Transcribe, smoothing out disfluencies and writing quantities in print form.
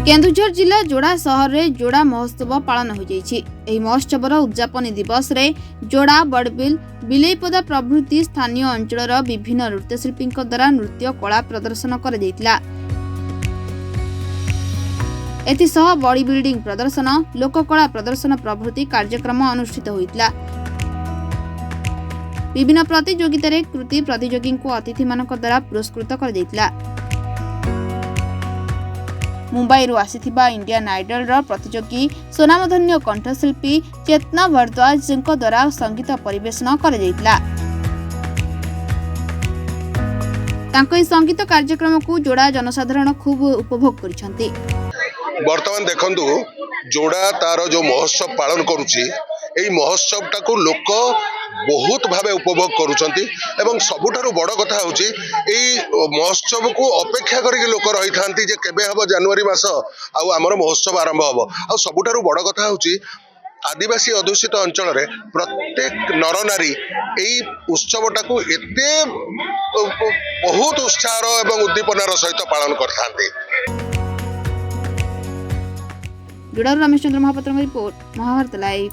केन्दुझर जिला जोड़ा सहर में जोड़ा महोत्सव पालन हो जाइछि। एही महोत्सवर उद्यापन दिवस रे जोड़ा बड़बिल बिलेईपदा प्रभृति स्थानीय अंचल विभिन्न नृत्यशिल्पी द्वारा नृत्य कला प्रदर्शन कर जाइतिला। एथिसह बॉडी बिल्डिंग प्रदर्शन लोककला प्रदर्शन प्रभृति कार्यक्रम अनुष्ठित होइतिला। विभिन्न प्रतियोगिता रे कृति प्रतियोगी को अतिथि मानक द्वारा पुरस्कृत कर जाइतिला। मुंबई रू आसीथिबा इंडियन आइडल रो प्रतियोगी सोनामधन्य कंठशिल्पी चेतना भरद्वाज द्वारा संगीत परिवेषण कर जाइतिला। तांको संगीत कार्यक्रम को जोड़ा जनसाधारण खूब उपभोग करिसंती। वर्तमान देखंतु जोड़ा तार जो महोत्सव पालन करुची एई महोत्सव टाकू लोक बहुत भावे उपभोग करुचंती एवं सबुठारु बड़ कथा होची एई महोत्सव को अपेक्षा करके लोक रही थांती जे केबे हबो जनवरी मास आउ हमर महोत्सव आरंभ हबो। आ सबुठारु बड़ कथा होची आदिवासी अधुषित अंचल रे प्रत्येक नर नारी एई उत्सव टाकू एते बहुत उत्साह एवं उद्दीपनार सहित पालन करथांती। जोड़ा रमेश चंद्र महापात्र रिपोर्ट, महाभारत लाइव।